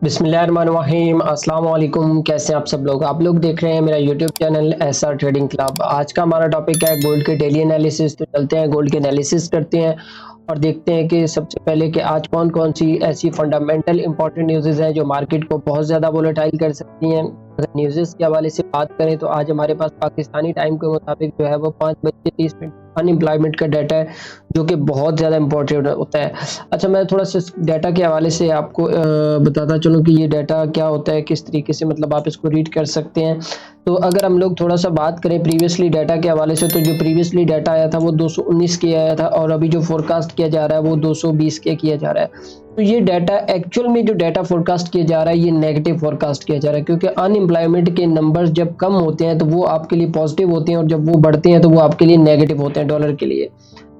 बिस्मिल्लाहिर्रहमानिर्रहीम अस्सलाम वालेकुम। कैसे हैं आप लोग देख रहे हैं मेरा YouTube channel SR trading club. आज का हमारा टॉपिक है गोल्ड के डेली एनालिसिस। तो चलते हैं गोल्ड के एनालिसिस करते हैं और देखते हैं कि सबसे पहले कि आज कौन कौन सी ऐसी फंडामेंटल इंपॉर्टेंट न्यूज़ हैं जो मार्केट को बहुत ज़्यादा वोलेटाइल कर सकती हैं। अगर न्यूज़ के हवाले से बात करें तो आज हमारे पास पाकिस्तानी टाइम के मुताबिक जो है वो 5:30 अनएम्प्लॉयमेंट का डाटा है जो कि बहुत ज़्यादा इंपॉर्टेंट होता है। अच्छा, मैं थोड़ा सा डाटा के हवाले से आपको बताता चलूँ कि ये डाटा क्या होता है, किस तरीके से मतलब आप इसको रीड कर सकते हैं। तो अगर हम लोग थोड़ा सा बात करें प्रीवियसली डाटा के हवाले से, तो जो प्रीवियसली डाटा आया था वो 219 के आया था और अभी जो फोरकास्ट किया जा रहा है वो 220 के किया जा रहा है। तो ये डाटा एक्चुअल में जो डाटा फोरकास्ट किया जा रहा है ये नेगेटिव फोरकास्ट किया जा रहा है, क्योंकि अनएम्प्लॉयमेंट के नंबर्स जब कम होते हैं तो वो आपके लिए पॉजिटिव होते हैं और जब वो बढ़ते हैं तो वो आपके लिए नेगेटिव होते हैं डॉलर के लिए।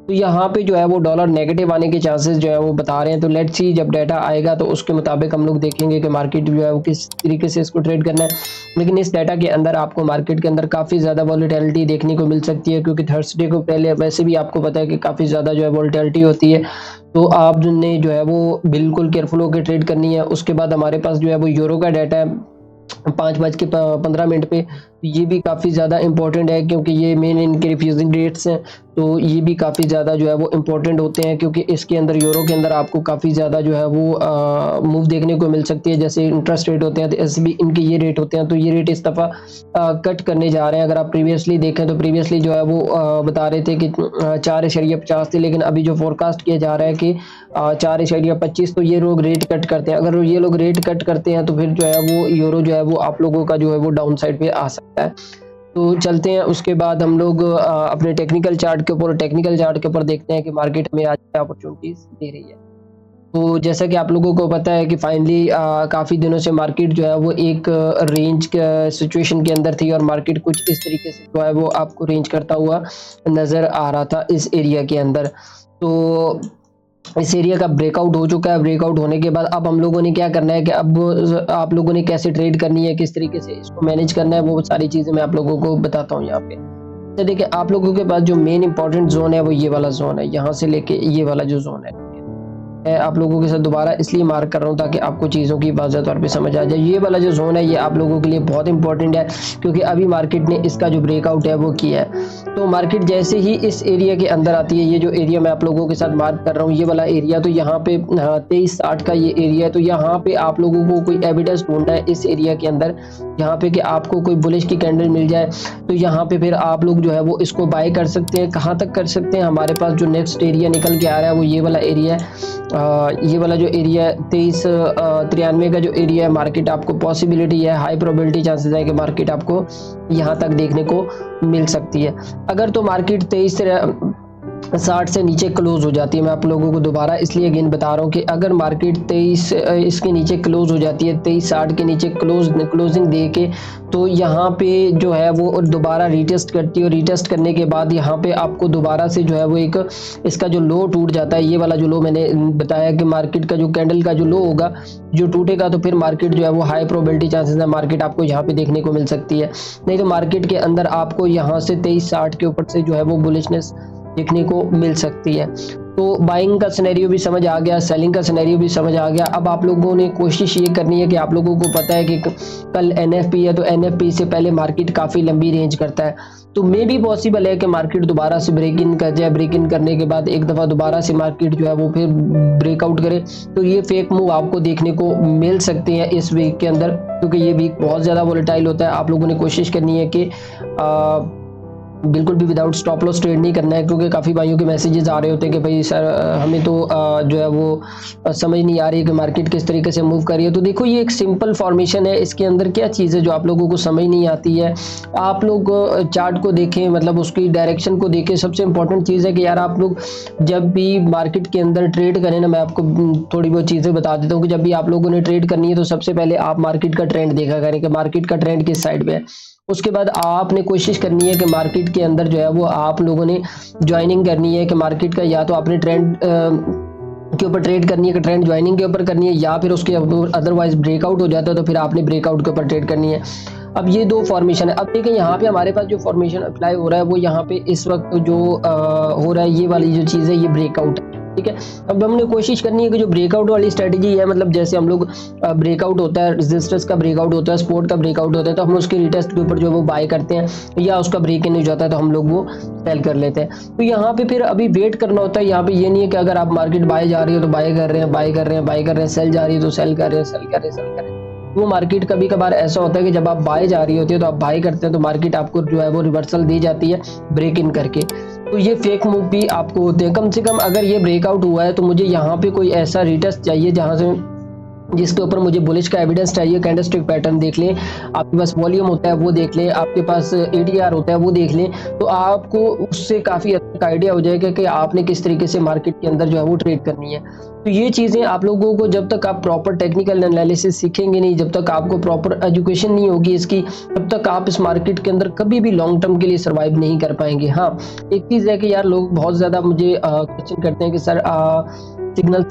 तो यहाँ पे जो है वो डॉलर नेगेटिव आने के चांसेस जो है वो बता रहे हैं। तो लेट्स सी जब डाटा आएगा तो उसके मुताबिक हम लोग देखेंगे कि मार्केट जो है वो किस तरीके से इसको ट्रेड करना है। लेकिन इस डाटा के अंदर आपको मार्केट के अंदर काफ़ी ज़्यादा वॉलेटिलिटी देखने को मिल सकती है, क्योंकि थर्सडे को पहले वैसे भी आपको पता है कि काफ़ी ज़्यादा जो है वॉलेटिलिटी होती है। तो आपने जो है वो बिल्कुल केयरफुल होकर ट्रेड करनी है। उसके बाद हमारे पास जो है वो यूरो का डाटा है 5:15 पे। ये भी काफ़ी ज़्यादा इंपॉर्टेंट है क्योंकि ये मेन इनके रिफ्यूजिंग रेट्स हैं। तो ये भी काफ़ी ज़्यादा जो है वो इम्पोर्टेंट होते हैं, क्योंकि इसके अंदर यूरो के अंदर आपको काफ़ी ज़्यादा जो है वो मूव देखने को मिल सकती है। जैसे इंटरेस्ट रेट होते हैं तो ऐसे भी इनके ये रेट होते हैं। तो ये रेट इस दफ़ा कट करने जा रहे हैं। अगर आप प्रीवियसली देखें तो प्रीवियसली जो है वो बता रहे थे कि 4.50 थे, लेकिन अभी जो फोरकास्ट किया जा रहा है कि 4.25। तो ये लोग रेट कट करते हैं। अगर ये लोग रेट कट करते हैं तो फिर जो है वो यूरो जो है वो आप लोगों का जो है वो डाउन साइड पे आ सकता है। तो चलते हैं उसके बाद हम लोग अपने टेक्निकल चार्ट के ऊपर देखते हैं कि मार्केट हमें आज क्या अपॉर्चुनिटीज दे रही है। तो जैसा कि आप लोगों को पता है कि फाइनली काफ़ी दिनों से मार्केट जो है वो एक रेंज सिचुएशन के अंदर थी और मार्केट कुछ इस तरीके से जो है वो आपको रेंज करता हुआ नज़र आ रहा था इस एरिया के अंदर। तो इस एरिया का ब्रेकआउट हो चुका है। ब्रेकआउट होने के बाद अब हम लोगों ने क्या करना है कि अब आप लोगों ने कैसे ट्रेड करनी है, किस तरीके से इसको मैनेज करना है, वो सारी चीज़ें मैं आप लोगों को बताता हूँ यहाँ पे। तो देखिए, आप लोगों के पास जो मेन इंपॉर्टेंट जोन है वो ये वाला जोन है, यहाँ से लेके ये वाला जो जोन है। मैं आप लोगों के साथ दोबारा इसलिए मार्क कर रहा हूँ ताकि आपको चीज़ों की वाज़ेह तौर पे समझ आ जाए। ये वाला जो जोन है ये आप लोगों के लिए बहुत इंपॉर्टेंट है, क्योंकि अभी मार्केट ने इसका जो ब्रेकआउट है वो किया है। तो मार्केट जैसे ही इस एरिया के अंदर आती है, ये जो एरिया मैं आप लोगों के साथ मार्क कर रहा हूँ ये वाला एरिया, तो यहाँ पे 2360 का ये एरिया है। तो यहाँ पे आप लोगों को कोई एविडेंस ढूंढना है इस एरिया के अंदर, यहाँ पे कि आपको कोई बुलिश की कैंडल मिल जाए। तो यहाँ पे फिर आप लोग जो है वो इसको बाय कर सकते हैं। कहाँ तक कर सकते हैं? हमारे पास जो नेक्स्ट एरिया निकल के आ रहा है वो ये वाला एरिया है। ये वाला जो एरिया है 2393 का जो एरिया है, मार्केट आपको पॉसिबिलिटी है, हाई प्रोबेबिलिटी चांसेस है कि मार्केट आपको यहाँ तक देखने को मिल सकती है। अगर तो मार्केट 2360 से नीचे क्लोज हो जाती है, मैं आप लोगों को दोबारा इसलिए अगेन बता रहा हूँ कि अगर मार्केट 23 इसके नीचे क्लोज हो जाती है, 2360 के नीचे क्लोजिंग दे के, तो यहाँ पे जो है वो दोबारा रीटेस्ट करती है और रीटेस्ट करने के बाद यहाँ पे आपको दोबारा से जो है वो एक इसका जो लो टूट जाता है, ये वाला जो लो मैंने बताया कि मार्केट का जो कैंडल का जो लो होगा जो टूटेगा, तो फिर मार्केट जो है वो हाई प्रोबेबिलिटी चांसेस है मार्केट आपको यहाँ पे देखने को मिल सकती है। नहीं तो मार्केट के अंदर आपको यहाँ से 2360 के ऊपर से जो है वो बुलिशनेस देखने को मिल सकती है। तो बाइंग का सिनेरियो भी समझ आ गया, सेलिंग का सिनेरियो भी समझ आ गया। अब आप लोगों ने कोशिश ये करनी है कि आप लोगों को पता है कि कल एनएफपी है, तो एनएफपी से पहले मार्केट काफ़ी लंबी रेंज करता है। तो मे भी पॉसिबल है कि मार्केट दोबारा से ब्रेक इन कर जाए, ब्रेक इन करने के बाद एक दफ़ा दोबारा से मार्केट जो है वो फिर ब्रेकआउट करे। तो ये फेक मूव आपको देखने को मिल सकते हैं इस वीक के अंदर, क्योंकि ये वीक बहुत ज़्यादा वोलेटाइल होता है। आप लोगों ने कोशिश करनी है कि बिल्कुल भी विदाउट स्टॉप लॉस ट्रेड नहीं करना है, क्योंकि काफ़ी भाइयों के मैसेजेस आ रहे होते हैं कि भाई सर हमें तो जो है वो समझ नहीं आ रही है कि मार्केट किस तरीके से मूव कर रही है। तो देखो, ये एक सिंपल फॉर्मेशन है, इसके अंदर क्या चीज़ है जो आप लोगों को समझ नहीं आती है। आप लोग चार्ट को देखें, मतलब उसकी डायरेक्शन को देखें। सबसे इंपॉर्टेंट चीज़ है कि यार आप लोग जब भी मार्केट के अंदर ट्रेड करें ना, मैं आपको थोड़ी बहुत चीज़ें बता देता हूँ कि जब भी आप लोगों ने ट्रेड करनी है तो सबसे पहले आप मार्केट का ट्रेंड देखा करें कि मार्केट का ट्रेंड किस साइड पे है। उसके बाद आपने कोशिश करनी है कि मार्केट के अंदर जो है वो आप लोगों ने ज्वाइनिंग करनी है कि मार्केट का या तो आपने ट्रेंड के ऊपर ट्रेड करनी है कि ट्रेंड ज्वाइनिंग के ऊपर करनी है, या फिर उसके अदरवाइज ब्रेकआउट हो जाता है तो फिर आपने ब्रेकआउट के ऊपर ट्रेड करनी है। अब ये दो फॉर्मेशन है। अब देखिए, यहाँ पे हमारे पास जो फॉर्मेशन अप्लाई हो रहा है वो यहाँ पे इस वक्त जो हो रहा है, ये वाली जो चीज़ है ये ब्रेकआउट है। ठीक है। अब हमने कोशिश करनी है कि जो ब्रेकआउट वाली स्ट्रेटजी है, मतलब जैसे हम लोग ब्रेकआउट होता है, रेजिस्टेंस का ब्रेकआउट होता है, सपोर्ट का ब्रेकआउट होता है, तो हम उसके रिटेस्ट के ऊपर जो वो बाय करते हैं, या उसका ब्रेक इन हो जाता है तो हम लोग वो सेल कर लेते हैं। तो यहाँ पे फिर अभी वेट करना होता है। यहाँ पे ये नहीं है कि अगर आप मार्केट बाय जा रही हो तो बाय कर रहे हैं, बाय कर रहे हैं, बाय कर रहे हैं, सेल जा रही है तो सेल कर रहे हैं, सेल कर रहे हैं, सेल कर रहे हैं। वो मार्केट कभी कभार ऐसा होता है कि जब आप बाय जा रही होती है तो आप बाय करते हैं तो मार्केट आपको जो है वो रिवर्सल दी जाती है ब्रेक इन करके। तो ये फेक मूव भी आपको होते हैं। कम से कम अगर ये ब्रेकआउट हुआ है तो मुझे यहाँ पे कोई ऐसा रिटेस्ट चाहिए जहाँ से जिसके ऊपर मुझे बुलिश का एविडेंस चाहिए। कैंडलस्टिक पैटर्न देख लें, आपके पास वॉल्यूम होता है वो देख लें, आपके पास एडीआर होता है वो देख लें, तो आपको उससे काफ़ी अच्छा आइडिया हो जाएगा कि आपने किस तरीके से मार्केट के अंदर जो है वो ट्रेड करनी है। तो ये चीज़ें आप लोगों को, जब तक आप प्रॉपर टेक्निकल एनालिसिस सीखेंगे नहीं, जब तक आपको प्रॉपर एजुकेशन नहीं होगी इसकी, तब तक आप इस मार्केट के अंदर कभी भी लॉन्ग टर्म के लिए सर्वाइव नहीं कर पाएंगे। हाँ, एक चीज़ है कि यार लोग बहुत ज़्यादा मुझे क्वेश्चन करते हैं कि सर सिग्नल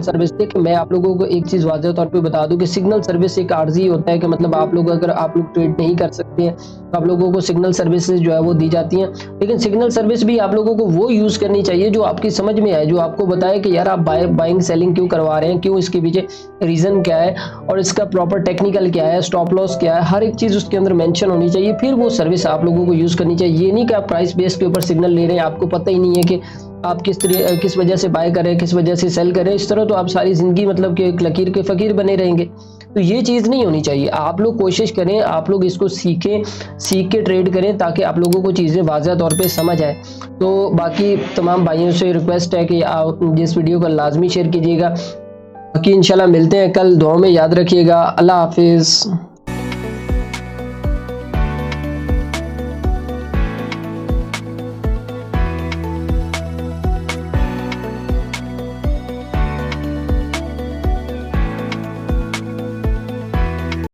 सर्विस देखिए, मैं आप लोगों को एक चीज़ वाज़ेह तौर पे बता दूं कि सिग्नल सर्विस एक आर्जी होता है कि मतलब आप लोग अगर आप लोग ट्रेड नहीं कर सकते हैं तो आप लोगों को सिग्नल सर्विसेज जो है वो दी जाती हैं। लेकिन सिग्नल सर्विस भी आप लोगों को वो यूज़ करनी चाहिए जो आपकी समझ में आए, जो आपको बताए कि यार आप बाइंग सेलिंग क्यों करवा रहे हैं, क्यों, इसके पीछे रीज़न क्या है और इसका प्रॉपर टेक्निकल क्या है, स्टॉप लॉस क्या है, हर एक चीज़ उसके अंदर मेंशन होनी चाहिए। फिर वो सर्विस आप लोगों को यूज़ करनी चाहिए। ये नहीं कि आप प्राइस बेस के ऊपर सिग्नल ले रहे हैं, आपको पता ही नहीं है कि आप किस वजह से बाय कर रहे हैं, किस वजह से सेल कर रहे हैं। इस तरह तो आप सारी ज़िंदगी मतलब कि एक लकीर के फ़कीर बने रहेंगे। तो ये चीज़ नहीं होनी चाहिए। आप लोग कोशिश करें, आप लोग इसको सीख के ट्रेड करें ताकि आप लोगों को चीज़ें वाज़ेह तौर पे समझ आए। तो बाकी तमाम भाइयों से रिक्वेस्ट है कि आप जिस वीडियो को लाजमी शेयर कीजिएगा। बाकी इंशाल्लाह मिलते हैं कल, दुआ में याद रखिएगा। अल्लाह हाफिज़।